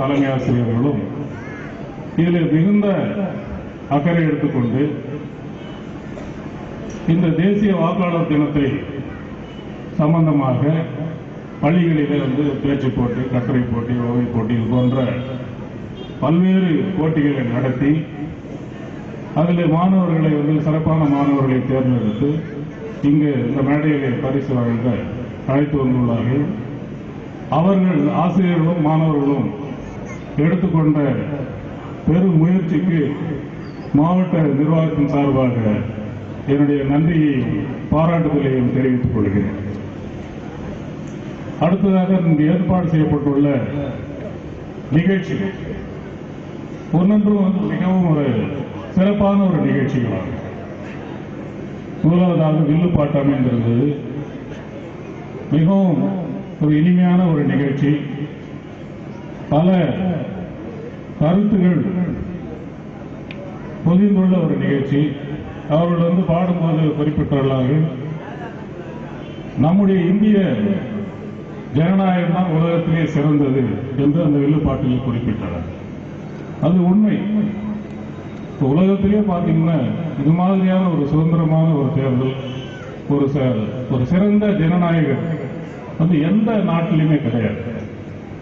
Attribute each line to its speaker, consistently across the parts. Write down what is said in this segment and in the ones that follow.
Speaker 1: தலைமை ஆசிரியர்களும் இதில் மிகுந்த அக்கறை எடுத்துக்கொண்டு இந்த தேசிய வாக்காளர் தினத்தை சம்பந்தமாக பள்ளிகளிலே பேச்சு போட்டி, கட்டுரை போட்டி, ஓவிய போட்டி இது போன்ற பல்வேறு போட்டிகளை நடத்தி அதில் மாணவர்களை சிறப்பான மாணவர்களை தேர்ந்தெடுத்து இங்கு இந்த மேடையிலே பரிசு வழங்க அழைத்து வந்துள்ளார்கள். அவர்கள் ஆசிரியர்களும் மாணவர்களும் எடுத்துக்கொண்ட பெரும் முயற்சிக்கு மாவட்ட நிர்வாகத்தின் சார்பாக என்னுடைய நன்றியையும் பாராட்டுதலையும் தெரிவித்துக் கொள்கிறேன். அடுத்ததாக இங்கு ஏற்பாடு செய்யப்பட்டுள்ள நிகழ்ச்சிகள் ஒவ்வொன்றும் மிகவும் ஒரு சிறப்பான ஒரு நிகழ்ச்சிகளாகும். முதலாவதாக வில்லுப்பாட்டம் என்கிறது மிகவும் ஒரு இனிமையான ஒரு நிகழ்ச்சி. பல கருத்துகள் பொதிந்துள்ள ஒரு நிகழ்ச்சி. அவர்கள் பாடும்போது குறிப்பிட்டுள்ளார்கள், நம்முடைய இந்திய ஜனநாயகம் தான் உலகத்திலே சிறந்தது என்று அந்த வில்லுப்பாட்டில் குறிப்பிட்டார். அது உண்மை. உலகத்திலே பார்த்தீங்கன்னா இது மாதிரியான ஒரு சுதந்திரமான ஒரு தேர்தல், ஒரு சிறந்த ஜனநாயகம் எந்த நாட்டிலுமே கிடையாது.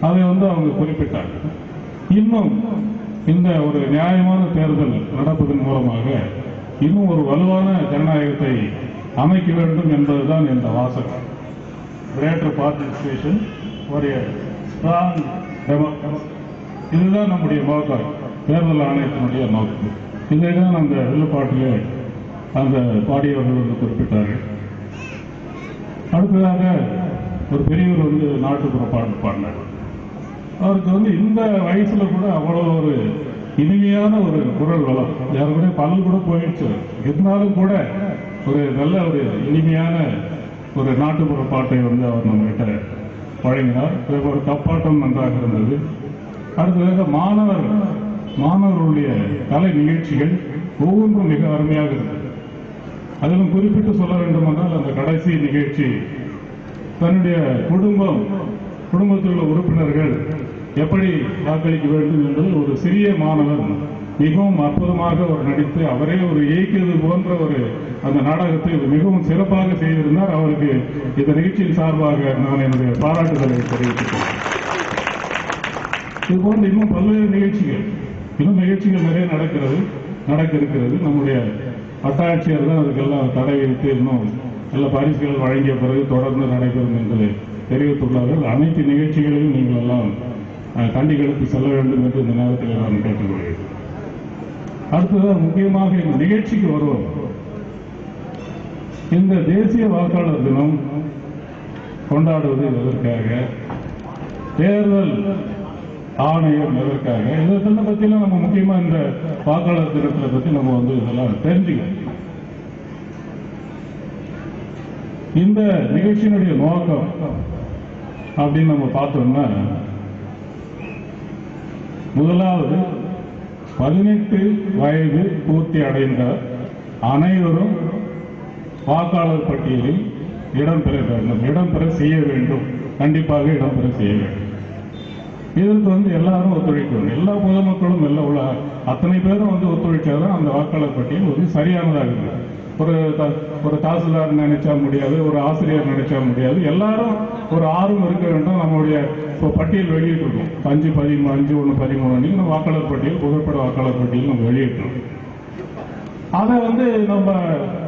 Speaker 1: அதை அவங்க குறிப்பிட்டாங்க. இன்னும் இந்த ஒரு நியாயமான தேர்தல் நடப்பதன் மூலமாக இன்னும் ஒரு வலுவான ஜனநாயகத்தை அமைக்க வேண்டும் என்பதுதான் இந்த வாசகம். கிரேட்டர் பார்ட்டிசிபேஷன், ஒரு ஸ்ட்ராங் டெமோக்ரஸி, இதுதான் நம்முடைய நோக்கம், தேர்தல் ஆணையத்தினுடைய நோக்கம். இதைதான் அந்த வில்லுப்பாட்டிலே அந்த பாடியவர்கள் குறிப்பிட்டார்கள். அடுத்ததாக ஒரு பெரியவர் நாட்டுப்புற பாட்டு பாடினார். அவருக்கு இந்த வயசுல கூட அவ்வளவு ஒரு இனிமையான ஒரு குரல் வளம், யாருடைய பலன் கூட போயிடுச்சு, இருந்தாலும் கூட ஒரு நல்ல ஒரு இனிமையான ஒரு நாட்டுப்புற பாட்டை அவர் நம்ம கிட்ட வழங்கினார். ஒரு தப்பாட்டம் நன்றாக இருந்தது. அடுத்ததாக மாணவர்களுடைய கலை நிகழ்ச்சிகள் ஒவ்வொன்றும் மிக அருமையாக இருந்தது. அதிலும் குறிப்பிட்டு சொல்ல வேண்டுமென்றால் அந்த கடைசி நிகழ்ச்சி தன்னுடைய குடும்பத்தில் உள்ள உறுப்பினர்கள் எப்படி வாக்களிக்க வேண்டும் என்பது ஒரு சிறிய மாணவர் மிகவும் அற்புதமாக நடித்து அவரே ஒரு இயக்கியது போன்ற அந்த நாடகத்தை மிகவும் சிறப்பாக செய்திருந்தார். அவருக்கு இந்த நிகழ்ச்சியின் சார்பாக நான் என்னுடைய பாராட்டுதலை தெரிவித்துள்ளேன். இது போன்ற இன்னும் பல்வேறு நிகழ்ச்சிகள் நிறைய நடக்க இருக்கிறது. நம்முடைய வட்டாட்சியர் தான் அதுக்கெல்லாம் தடை விதித்து இன்னும் நல்ல பரிசுகள் வழங்கிய பிறகு தொடர்ந்து நடைபெறும் என்று தெரிவித்துள்ளார்கள். அனைத்து நிகழ்ச்சிகளையும் நீங்கள் எல்லாம் கண்டிகளுக்கு செல்ல வேண்டும் என்று இந்த நேரத்தில் நான் கேட்டுக்கொள்கிறேன். அடுத்ததாக முக்கியமாக இந்த நிகழ்ச்சிக்கு வருவோம். இந்த தேசிய வாக்காளர் தினம் கொண்டாடுவது எதற்காக, தேர்தல் ஆணையம் எதற்காக, இதெல்லாம் பற்றிலாம் நம்ம முக்கியமா இந்த வாக்காளர் தினத்தை பற்றி நம்ம இதெல்லாம் தெரிஞ்சுக்கணும். இந்த நிகழ்ச்சியினுடைய நோக்கம் அப்படின்னு நம்ம பார்த்தோம்னா, முதலாவது 18 வயது பூர்த்தி அடைந்த அனைவரும் வாக்காளர் பட்டியலில் இடம்பெற செய்ய வேண்டும். கண்டிப்பாக இடம்பெற செய்ய வேண்டும். இதற்கு எல்லாரும் ஒத்துழைக்கணும். எல்லா பொதுமக்களும் உள்ள அத்தனை பேரும் ஒத்துழைச்சாதான் அந்த வாக்காளர் பட்டியல் சரியானதாக இருக்கு. ஒரு தாசில்தார் நினைச்சா முடியாது, ஒரு ஆசிரியர் நினைச்சா முடியாது. எல்லாரும் ஒரு ஆர்வம் இருக்க வேண்டும். நம்முடைய பட்டியல் வெளியிட்டிருக்கோம் 5/1/13 நம்ம வாக்காளர் பட்டியல், புகைப்பட வாக்காளர் பட்டியல் நம்ம வெளியிட்டோம். அதை நம்ம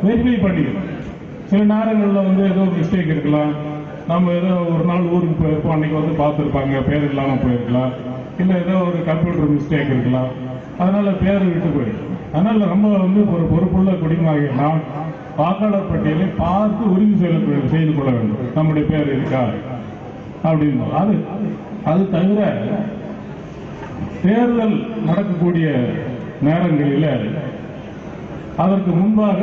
Speaker 1: வெரிஃபை பண்ணிக்கணும். சில நேரங்களில் ஏதோ மிஸ்டேக் இருக்கலாம். நம்ம ஏதோ ஒரு நாள் ஊருக்கு போயிருப்போம், அன்னைக்கு பார்த்துருப்பாங்க, பேர் இல்லாமல் போயிருக்கலாம். இல்லை ஏதோ ஒரு கம்ப்யூட்டர் மிஸ்டேக் இருக்கலாம், அதனால பேர் விட்டு போயிடும். அதனால நம்ம ஒரு பொறுப்புள்ள குடிமகனாக நாம் வாக்காளர் பட்டியலை பார்த்து உறுதி செய்து கொள்ள வேண்டும். நம்முடைய பேர் இருக்கா அப்படின்னு. அது தவிர தேர்தல் நடக்கக்கூடிய நேரங்களில் அதற்கு முன்பாக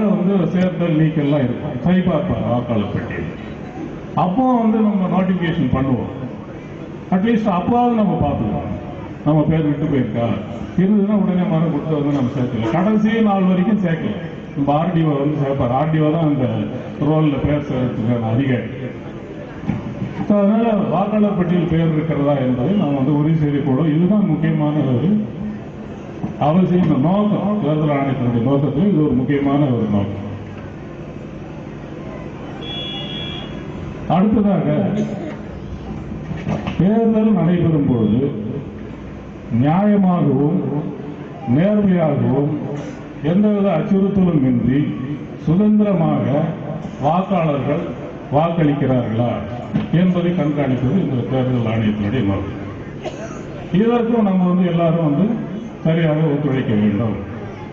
Speaker 1: சேர்த்தல் நீக்கெல்லாம் இருக்கும், சரிபார்ப்பாங்க வாக்காளர் பட்டியல். அப்போ நம்ம நோட்டிபிகேஷன் பண்ணுவோம். அட்லீஸ்ட் அப்பாவது நம்ம பார்த்துக்கலாம், நம்ம பேர் விட்டு போயிருக்கா, இருந்ததுன்னா உடனே மரம் கொடுத்து நம்ம சேர்க்கல. கடைசி நாள் வரைக்கும் சேர்க்கல. நம்ம ஆர்டிஓ சேர்ப்பார். ஆர்டிஓ தான் அந்த ரோலில் பேர் சேர்த்துக்கான அதிகாரி. அதனால வாக்காளர் பட்டியல் பெயர் இருக்கிறதா என்பதை நாம் வந்து உறுதி செய்து கொள்ளும். இதுதான் முக்கியமான ஒரு அவசியம் நோக்கம். தேர்தல் ஆணையத்தினுடைய நோக்கத்தில் இது ஒரு முக்கியமான ஒரு நோக்கம். அடுத்ததாக தேர்தல் நடைபெறும் பொழுது நியாயமாகவும் நேர்மையாகவும் எந்தவித அச்சுறுத்தலும் இன்றி சுதந்திரமாக வாக்காளர்கள் வாக்களிக்கிறார்களா என்பதை கண்காணிப்பது இந்த தேர்தல் ஆணையத்தினுடைய நோக்கம். இதற்கும் நம்ம வந்து எல்லாரும் வந்து சரியாக ஒத்துழைக்க வேண்டும்.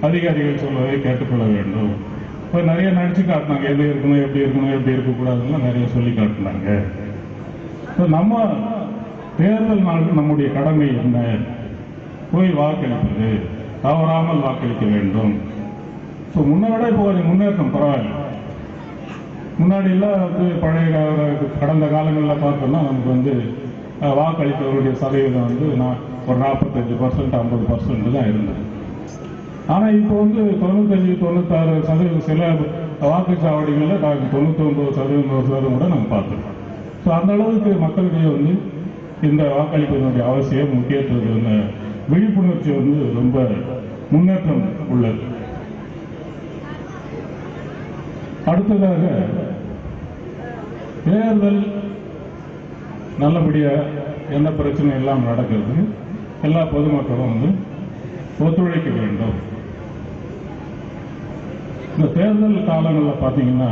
Speaker 1: அதிகாரிகள் சொல்வதை கேட்டுக்கொள்ள வேண்டும். இப்போ நிறைய நடிச்சு காட்டினாங்க, எது இருக்கணும், எப்படி இருக்கணும், எப்படி இருக்கக்கூடாதுன்னு நிறைய சொல்லி காட்டினாங்க. இப்போ நம்ம தேர்தல் நாளுக்கு நம்முடைய கடமை என்ன? போய் வாக்களிப்பது, தவறாமல் வாக்களிக்க வேண்டும். ஸோ முன்ன விட இப்போ கொஞ்சம் முன்னேற்றம் பரவாயில்லை. முன்னாடி எல்லாம் வந்து பழைய கடந்த காலங்களில் பார்த்தோம்னா நமக்கு வந்து வாக்களிப்பவர்களுடைய சதவீதம் வந்து ஒரு 45% 50% தான் இருந்தது. ஆனால் இப்போ வந்து 95-96% சில வாக்குச்சாவடிகளில் 99% கூட நம்ம பார்த்துருக்கோம். ஸோ அந்த அளவுக்கு மக்களிடையே வந்து இந்த வாக்களிப்பதனுடைய அவசியம், முக்கியத்துவம், விழிப்புணர்ச்சி வந்து ரொம்ப முன்னேற்றம் உள்ளது. அடுத்ததாக தேர்தல் நல்லபடியா என்ன பிரச்சனை எல்லாம் நடக்கிறது, எல்லா பொதுமக்களும் வந்து ஒத்துழைக்க வேண்டும். இந்த தேர்தல் காலங்களில் பார்த்தீங்கன்னா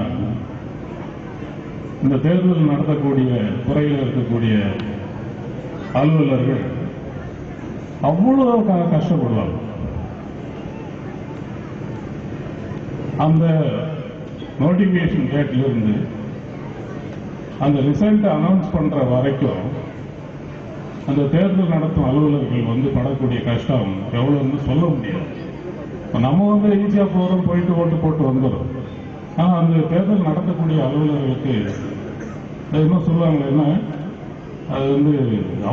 Speaker 1: இந்த தேர்தல் நடத்தக்கூடிய துறையில் இருக்கக்கூடிய அலுவலர்கள் அவ்வளவு கஷ்டப்படுவாங்க. அந்த நோட்டிபிகேஷன் டேட்ல இருந்து அந்த ரிசல்ட் அனௌன்ஸ் பண்ற வரைக்கும் அந்த தேர்தல் நடத்தும் அலுவலர்கள் வந்து படக்கூடிய கஷ்டம் எவ்வளவுன்னு சொல்ல முடியாது. நம்ம வந்து ஈஸியா போறோம், போயிட்டு ஓட்டு போட்டு வந்துடும். ஆனா அந்த தேர்தல் நடத்தக்கூடிய அலுவலர்களுக்கு என்ன சொல்லுவாங்கன்னா அது வந்து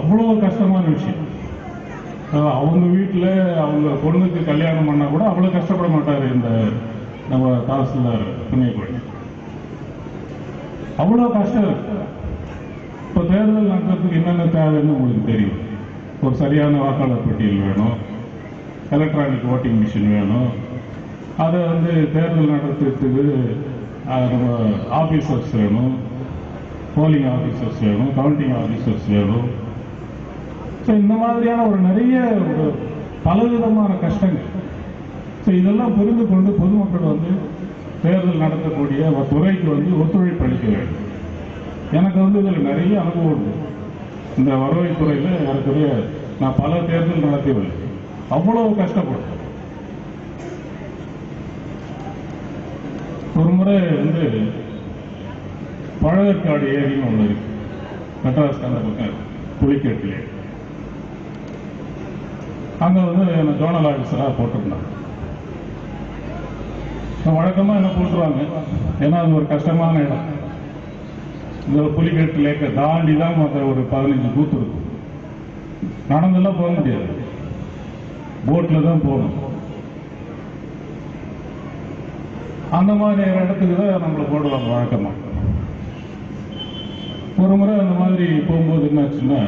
Speaker 1: அவ்வளவு கஷ்டமான விஷயம். அவங்க வீட்டில் அவங்க பொண்ணுக்கு கல்யாணம் பண்ணா கூட அவ்வளவு கஷ்டப்பட மாட்டாரு இந்த நம்ம தாசில்தார் புண்ணியக்கோடி. அவ்வளவு கஷ்டம் இருக்கு. இப்போ தேர்தல் நடத்துறதுக்கு என்னென்ன தேவைன்னு உங்களுக்கு தெரியும். ஒரு சரியான வாக்காளர் பட்டியல் வேணும், எலக்ட்ரானிக் ஓட்டிங் மிஷின் வேணும், அதை வந்து தேர்தல் நடத்துறதுக்கு நம்ம ஆபீசர்ஸ் வேணும், போலிங் ஆபீசர்ஸ் வேணும், கவுண்டிங் ஆபீசர்ஸ் வேணும். ஸோ இந்த மாதிரியான ஒரு நிறைய பலவிதமான கஷ்டங்கள். ஸோ இதெல்லாம் புரிந்து கொண்டு பொதுமக்கள் வந்து தேர்தல் நடத்தக்கூடிய துறைக்கு வந்து ஒத்துழைப்பு அளிக்க வேண்டும். எனக்கு வந்து இதில் நிறைய அனுபவம் உண்டு. இந்த வருவாய்த்துறையில் ஏறக்குறைய நான் பல தேர்தல் நடத்தியவில்லை. அவ்வளவு கஷ்டப்பட்டேன். ஒரு முறை வந்து பழவேற்காடு ஏரின்னு ஒன்று இருக்கு, மெட்ராஸ் அந்த பக்கம் புலிக்கேட்டிலே. அங்கே வந்து என்ன ஜோனல் ஆஃபீஸராக போட்டிருந்தாங்க. வழக்கமாக என்ன போட்டுருவாங்க, ஏன்னா அது ஒரு கஷ்டமான இடம். இந்த புலிக்கேட்டு லேக்கை தாண்டி தான் மற்ற ஒரு 15 பூத்து இருக்கும். நடந்தெல்லாம் போக முடியாது, போட்ல தான் போகணும். அந்த மாதிரி இடத்துக்கு தான் நம்மளை போடுவாங்க வழக்கமா. ஒரு முறை அந்த மாதிரி போகும்போது என்னாச்சுன்னா,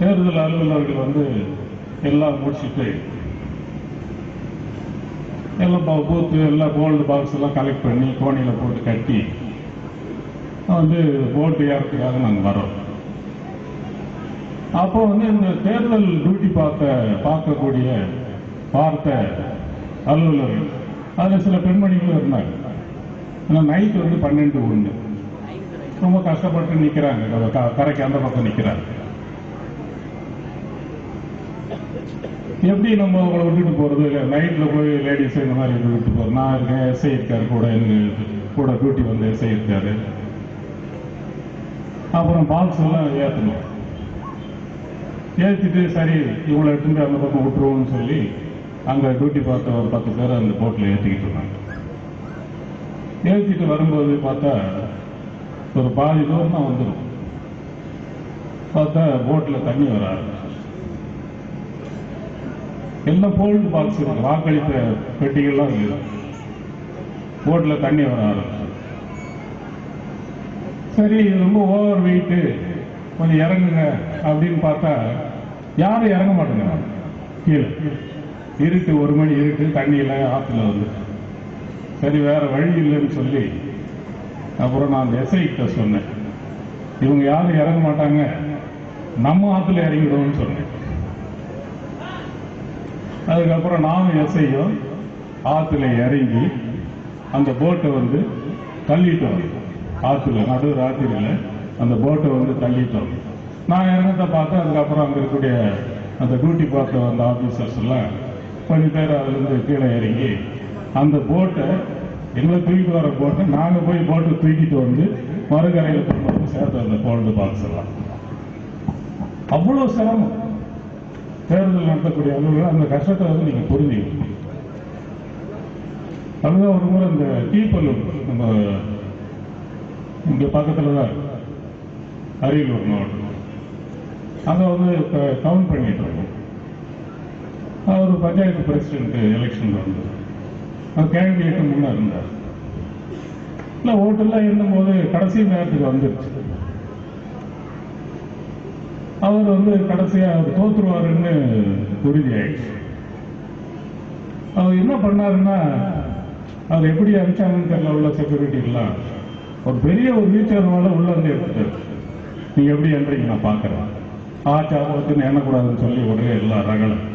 Speaker 1: தேர்தல் அலுவலர்கள் வந்து எல்லாம் முடிச்சுட்டு எல்லாம் பூத்து எல்லாம் கோல்டு பாக்ஸ் எல்லாம் கலெக்ட் பண்ணி கோணியில் போட்டு கட்டி வந்து ஓட்டு ஏறத்துக்காக நாங்கள் வரோம். அப்போ வந்து இந்த தேர்தல் டியூட்டி பார்க்கக்கூடிய பார்த்த அலுவலர்கள் அதில் சில பெண்மணிகளும் இருந்தாங்க. ஆனால் நைட்டு வந்து 12:01 ரொம்ப கஷ்டப்பட்டு நிற்கிறாங்க, கரைக்கு அந்த பக்கம் நிற்கிறாங்க. எப்படி நம்ம உங்களை விட்டுட்டு போறது? நைட்ல போய் லேடிஸ் இந்த மாதிரி விட்டு போறோம். நான் இருக்கேன், எஸ்ஐ இருக்காரு கூட, எனக்கு கூட டியூட்டி வந்து எஸ்ஐ இருக்காரு. அப்புறம் பாக்ஸ் எல்லாம் ஏற்றணும். ஏற்றிட்டு சரி இவங்களை எடுத்துட்டு அந்த பக்கம் விட்டுருவோம்னு சொல்லி அங்கே டியூட்டி பார்த்த ஒரு 10 பேர் அந்த போட்டில் ஏற்றிக்கிட்டு இருந்தாங்க. ஏற்றிட்டு வரும்போது பார்த்தா ஒரு பாதி தூரம் தான் வந்துடும். பார்த்தா போட்டில் தண்ணி வர ஆரம்பிச்சு. எல்லாம் போல்டு பாக்ஸ் இருக்கு, வாக்களித்த பெட்டிகள்லாம் இருக்கு. போட்டில் தண்ணி வர ஆரம்பிச்சு. சரி ரொம்ப ஓவர் வெயிட்டு, கொஞ்சம் இறங்குங்க அப்படின்னு பார்த்தா யாரும் இறங்க மாட்டேங்க. கீழே இருட்டு, 1 மணி இருட்டு, தண்ணியில் ஆற்றுல வந்து சரி வேற வழி இல்லைன்னு சொல்லி அப்புறம் நான் அந்த எஸ்ஐ கிட்ட சொன்னேன், இவங்க யாரும் இறங்க மாட்டாங்க, நம்ம ஆற்றுல இறங்கிடுவோம்னு சொன்னேன். அதுக்கப்புறம் நானும் எஸ்ஐயும் ஆற்றுல இறங்கி அந்த போட்டை வந்து தள்ளிட்டோம். ஆற்றுல நடு ராத்திரியில் அந்த போட்டை வந்து தள்ளிட்டோம். நான் இறங்கத்தை பார்த்து அதுக்கப்புறம் அங்கே இருக்கக்கூடிய அந்த டியூட்டி பார்த்த அந்த ஆஃபீஸர்ஸ் எல்லாம் கொஞ்சம் பேர் அதுலேருந்து கீழே இறங்கி அந்த போட்டை, எங்களை தூக்கிட்டு வர போட்டை நாங்கள் போய் போட்டை தூக்கிட்டு வந்து மறுகரையில் கொண்டு வந்து சேர்த்து அந்த கோல்டு பாக்ஸ் எல்லாம். அவ்வளோ சிரமம். தேர்தல் நடத்தக்கூடிய அலுவலர்கள் அந்த கஷ்டத்தை வந்து நீங்க புரிஞ்சுக்கணும். அதுதான் ஒரு முறை இந்த கீப்பல்லூர், நம்ம இங்க பக்கத்துல தான் அரியலூர் மாவட்டம், அங்க வந்து கவுண்ட் பண்ணிட்டு இருக்கோம். அவர் பஞ்சாயத்து பிரசிடென்ட் எலெக்ஷன் வந்து கேண்டிடேட்டு முன்னே இருந்தார். இல்லை ஓட்டெல்லாம் இருந்தபோது கடைசி நேரத்துக்கு வந்துருச்சு. அவர் வந்து கடைசியா அவர் தோத்துருவாருன்னு உறுதி ஆயிடுச்சு. அவர் என்ன பண்ணாருன்னா, அவர் எப்படி அனுப்பிச்சாங்கன்னு தெரியல, உள்ள செக்யூரிட்டி எல்லாம் ஒரு பெரிய ஒரு வீச்சர் மேல உள்ள இருந்து எடுத்துட்டாரு. நீங்க எப்படி என்றீங்க நான் பாக்குறேன், ஆச்சாரத்துன்னு எண்ணக்கூடாதுன்னு சொல்லி உடனே எல்லா ரகலும்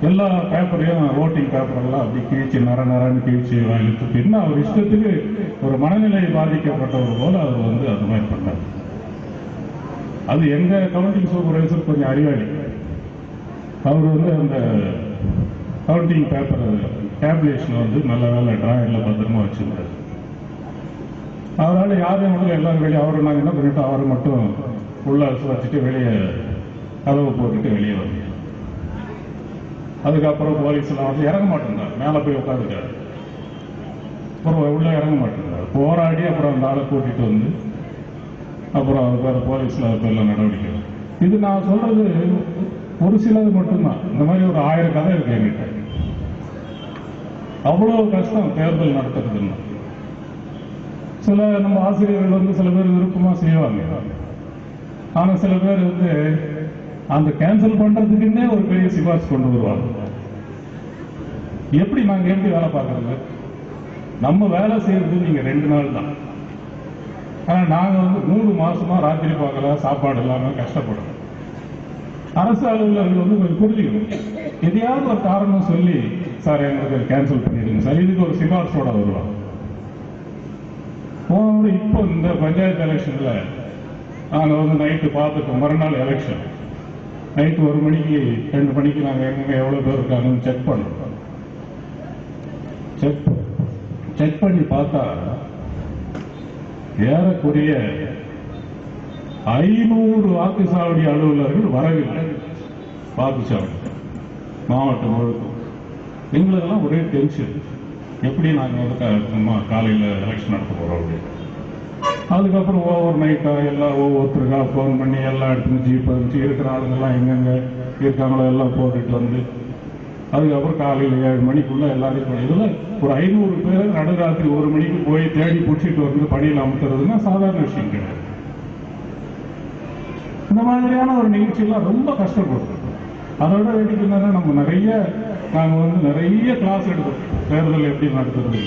Speaker 1: எல்லா பேப்பரையும் ஓட்டிங் பேப்பர் எல்லாம் அப்படி கிழிச்சு நரன்னு கிழிச்சு இழுத்து பின்ன அவர் இஷ்டத்துக்கு ஒரு மனநிலை பாதிக்கப்பட்டவர் போல அவர் வந்து அது மாதிரி பண்ணார். அது எங்க கவுண்டிங் சூப்பர்வைசர் கொஞ்சம் அறிவாளி. அவர் வந்து அந்த கவுண்டிங் பேப்பர் டேப்லேஷன் வந்து நல்ல வேலை டிராயர்ல பத்திரமா வச்சிருந்தார். அவரால் யாரையும் உள்ள எல்லாரும் வெளியே, அவரை நாங்கள் என்ன பண்ணிட்டோம், அவரை மட்டும் உள்ள வச்சுட்டு வெளியே கதவை போட்டுட்டு வெளியே வந்து அதுக்கப்புறம் போலீஸ் எல்லாம் வந்து இறங்க மாட்டேங்கிறார். மேலே போய் உட்காந்துட்டார். அப்புறம் உள்ள இறங்க மாட்டேங்கிறார். போராடி அப்புறம் அந்த ஆளை கூட்டிட்டு வந்து அப்புறம் வேற போலீஸ்ல பேர்ல நடவடிக்கை. இது நான் சொல்றது ஒரு சிலது மட்டும்தான். இந்த மாதிரி ஒரு 1000 கதை இருக்கு என்கிட்ட. அவ்வளவு கஷ்டம் தேர்தல் நடத்துறதுன்னா. சில நம்ம ஆசிரியர்கள் வந்து சில பேர் விருப்பமா செய்வாங்க. ஆனா சில பேர் வந்து அந்த கேன்சல் பண்றதுக்குன்னே ஒரு பெரிய சிபாரிசு கொண்டு வருவாங்க. எப்படி நாங்க எப்படி வேலை பார்க்கறது? நம்ம வேலை செய்யறது நீங்க 2 நாள் தான். ஆனா நாங்க வந்து 3 மாசமா ராத்திரி பார்க்கல, சாப்பாடு இல்லாம கஷ்டப்படுறோம். அரசு அலுவலர்கள் வந்து கொஞ்சம் புரிஞ்சுக்கணும். எதையாவது ஒரு காரணம் சொல்லி, சார் எங்களுக்கு கேன்சல் பண்ணிடுங்க சார், இதுக்கு ஒரு சிபாரிசோட வருவாங்க. இப்போ இந்த பஞ்சாயத்து எலெக்ஷன்ல நாங்க வந்து நைட்டு பார்த்துட்டோம். மறுநாள் எலெக்ஷன் நைட்டு 1 மணிக்கு 2 மணிக்கு நாங்க எங்க எவ்வளவு பேர் இருக்காங்கன்னு செக் பண்ணோம். செக் பண்ணி பார்த்தா ஏறக்குறைய 500 வாக்குச்சாவடி அலுவலர்கள் வரவில்லை. வாக்குச்சாவடி மாவட்டம் முழுக்கும். எங்களுக்கெல்லாம் ஒரே டென்ஷன், எப்படி நாங்க வந்து காலையில் எலெக்ஷன் நடத்த போறோம் அப்படின்னு. அதுக்கப்புறம் ஓவர் நைட்டா எல்லாம் ஒவ்வொருத்தருக்கா போன் பண்ணி எல்லா இடத்துக்கும் ஜீப் அனுப்பிச்சு இருக்கிற ஆளுங்கெல்லாம் எங்கெங்க இருக்காங்களோ எல்லாம் போட்டுட்டு வந்து அதுக்கப்புறம் காலையில் 7 மணிக்குள்ள எல்லாரையும் இதுல ஒரு 500 பேர் நடுராத்திரி 1 மணிக்கு போய் தேடி பிடிச்சிட்டு வந்து பணியில் அமுத்துறதுன்னா சாதாரண விஷயம் கிடையாது. இந்த மாதிரியான ஒரு நிகழ்ச்சியெல்லாம் ரொம்ப கஷ்டப்படுறோம். அதோட வேடிக்கை என்னன்னா, நாங்க வந்து நிறைய கிளாஸ் எடுக்கிறோம் தேர்தல் எப்படி நடத்துறது.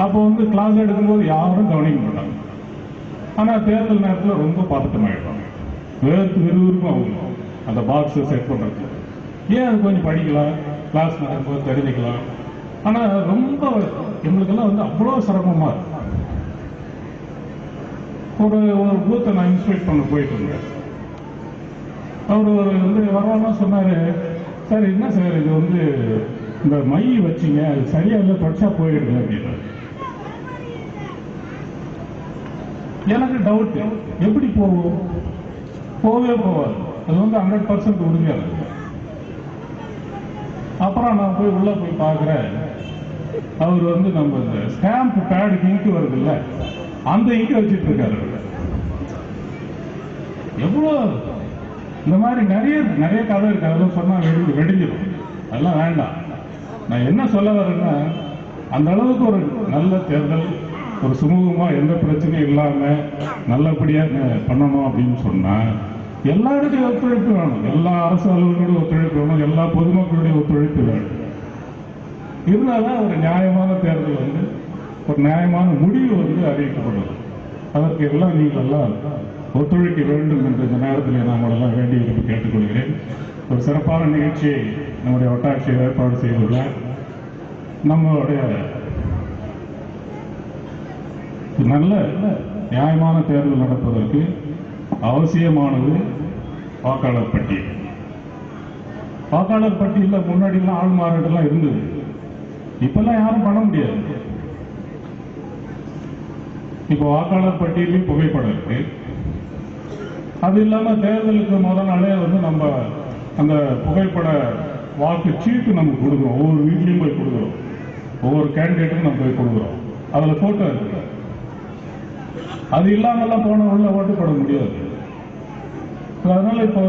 Speaker 1: அப்போ வந்து கிளாஸ் எடுக்கும்போது யாரும் கவனிக்க மாட்டாங்க. ஆனா தேர்தல் நேரத்தில் ரொம்ப பதட்டமாயிடுவாங்க. விறுவிறுப்பும் ஆகும் அந்த பாக்ஸை செட் பண்றது. ஏன் அது கொஞ்சம் படிக்கலாம், கிளாஸ் நடக்கும்போது தெரிஞ்சுக்கலாம். ஆனா ரொம்ப எங்களுக்கெல்லாம் வந்து அவ்வளோ சிரமமா இருக்கும். ஒரு பூத்தை நான் இன்ஸ்பெக்ட் பண்ண போயிட்டு இருந்தேன். அவர் வந்து வரவானா சொன்னாரு, சார் என்ன சார் இது வந்து இந்த மை வச்சிங்க, அது சரியா இல்லை, படிச்சா போயிடுது அப்படின்னாரு. எனக்கு டவுட், எப்படி போகும்? போகவே போவாது. அது வந்து 100% உறுதியாக. அப்புறம் நான் போய் உள்ள போய் பார்க்கிறேன், அவர் வந்து நம்ம இந்த ஸ்டாம்ப் பேடுக்கு இங்கு வருது இல்ல, அந்த இங்கு வச்சுட்டு இருக்காரு. எவ்வளோ இந்த மாதிரி நிறைய கதை இருக்கு. அதெல்லாம் சொன்னா வெடிஞ்சிடும். அதெல்லாம் வேண்டாம். நான் என்ன சொல்ல வரேன்னா, அந்த அளவுக்கு ஒரு நல்ல தேர்தல் ஒரு சுமூகமா எந்த பிரச்சனையும் இல்லாம நல்லபடியா பண்ணணும் அப்படின்னு சொன்னா எல்லாருடைய ஒத்துழைப்பு வேணும், எல்லா அரசு அலுவலர்களுடைய ஒத்துழைப்பு வேணும், எல்லா பொதுமக்களுடைய ஒத்துழைப்பு வேணும். இருந்தால்தான் ஒரு நியாயமான தேர்தல் ஒரு நியாயமான முடிவு அறிவிக்கப்படும். அதற்கு எல்லாம் நீங்கள் எல்லாம் ஒத்துழைக்க வேண்டும் என்ற இந்த நேரத்தில் நாம் எல்லாம் வேண்டி விரும்பி கேட்டுக்கொள்கிறேன். ஒரு சிறப்பான நிகழ்ச்சியை நம்முடைய வட்டாட்சியர் ஏற்பாடு செய்துள்ளார். நம்மளுடைய நல்ல நியாயமான தேர்தல் நடப்பதற்கு அவசியமானது வாக்காளர் பட்டியல். வாக்காளர் பட்டியலில் முன்னாடிலாம் ஆள் மாறாட்டெல்லாம் இருந்தது, இப்பெல்லாம் யாரும் பண்ண முடியாது. இப்போ வாக்காளர் பட்டியலையும் புகைப்படம் இருக்கு. அது இல்லாம தேர்தலுக்கு முதல் நாளே நம்ம அந்த புகைப்பட வாக்கு சீட்டு நமக்கு கொடுக்குறோம், ஒவ்வொரு வீட்லையும் போய் கொடுக்குறோம், ஒவ்வொரு கேண்டிடேட்டுக்கும் நம்ம போய் கொடுக்குறோம், அதுல போட்டோ இருக்கு. அது இல்லாமல்லாம் போன உள்ள ஓட்டு போட முடியாது. அதனால இப்ப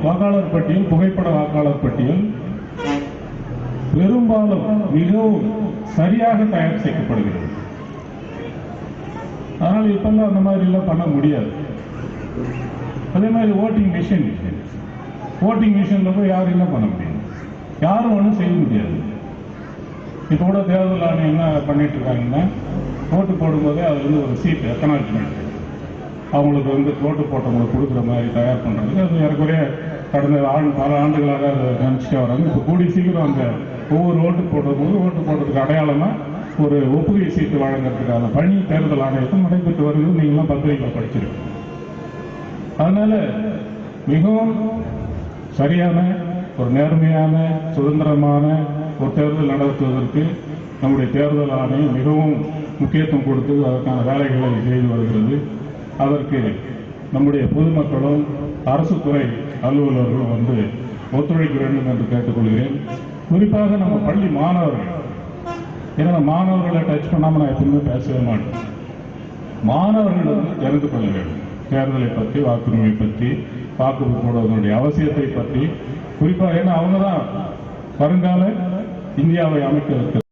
Speaker 1: வாக்காளர் பட்டியல், புகைப்பட வாக்காளர் பட்டியல் பெரும்பாலும் மிகவும் சரியாக தயார் செய்யப்படுகிறது. அதனால இப்பெல்லாம் அந்த மாதிரி எல்லாம் பண்ண முடியாது. அதே மாதிரி ஓட்டிங் மிஷின்ல போய் யாரும் என்ன பண்ண முடியும், யாரும் ஒன்றும் செய்ய முடியாது. இப்ப கூட தேர்தல் ஆணையம் என்ன பண்ணிட்டு இருக்காங்கன்னா, ஓட்டு போடும்போதே அதுல ஒரு சீட் எக்கனாலஜ்மெண்ட் அவங்களுக்கு ஓட்டு போட்டவங்களுக்கு கொடுக்குற மாதிரி தயார் பண்றதுக்கு அது ஏறக்குறைய கடந்த பல ஆண்டுகளாக அதை நினைச்சிட்டே வராங்க. இப்போ கூடிய சீக்கிரம் அந்த ஒவ்வொரு ஓட்டு போடுறதுக்கு அடையாளமா ஒரு ஒப்புகை சீட்டு வழங்குறதுக்கான பணி தேர்தல் ஆணையத்தில் நடைபெற்று வருகிறது. நீங்களாம் பத்திரிகையில் படிச்சிருக்கீங்க. அதனால மிகவும் சரியான ஒரு நேர்மையான சுதந்திரமான ஒரு தேர்தல் நடத்துவதற்கு நம்முடைய தேர்தல் ஆணையம் மிகவும் முக்கியத்துவம் கொடுத்து அதற்கான வேலைகளை செய்து வருகிறது. அதற்கு நம்முடைய பொதுமக்களும் அரசு துறை அலுவலர்களும் ஒத்துழைக்க வேண்டும் என்று கேட்டுக்கொள்கிறேன். குறிப்பாக நம்ம பள்ளி மாணவர்கள், ஏன்னா மாணவர்களை டச் பண்ணாம நான் எப்பவுமே பேசவே மாட்டேன். மாணவர்கள் தெரிந்து கொள்ள வேண்டும் தேர்தலை பற்றி, வாக்குரிமை பற்றி, வாக்கு போடுவதனுடைய அவசியத்தை பற்றி குறிப்பாக. ஏன்னா அவங்க தான் வருங்கால இந்தியாவை அமைக்க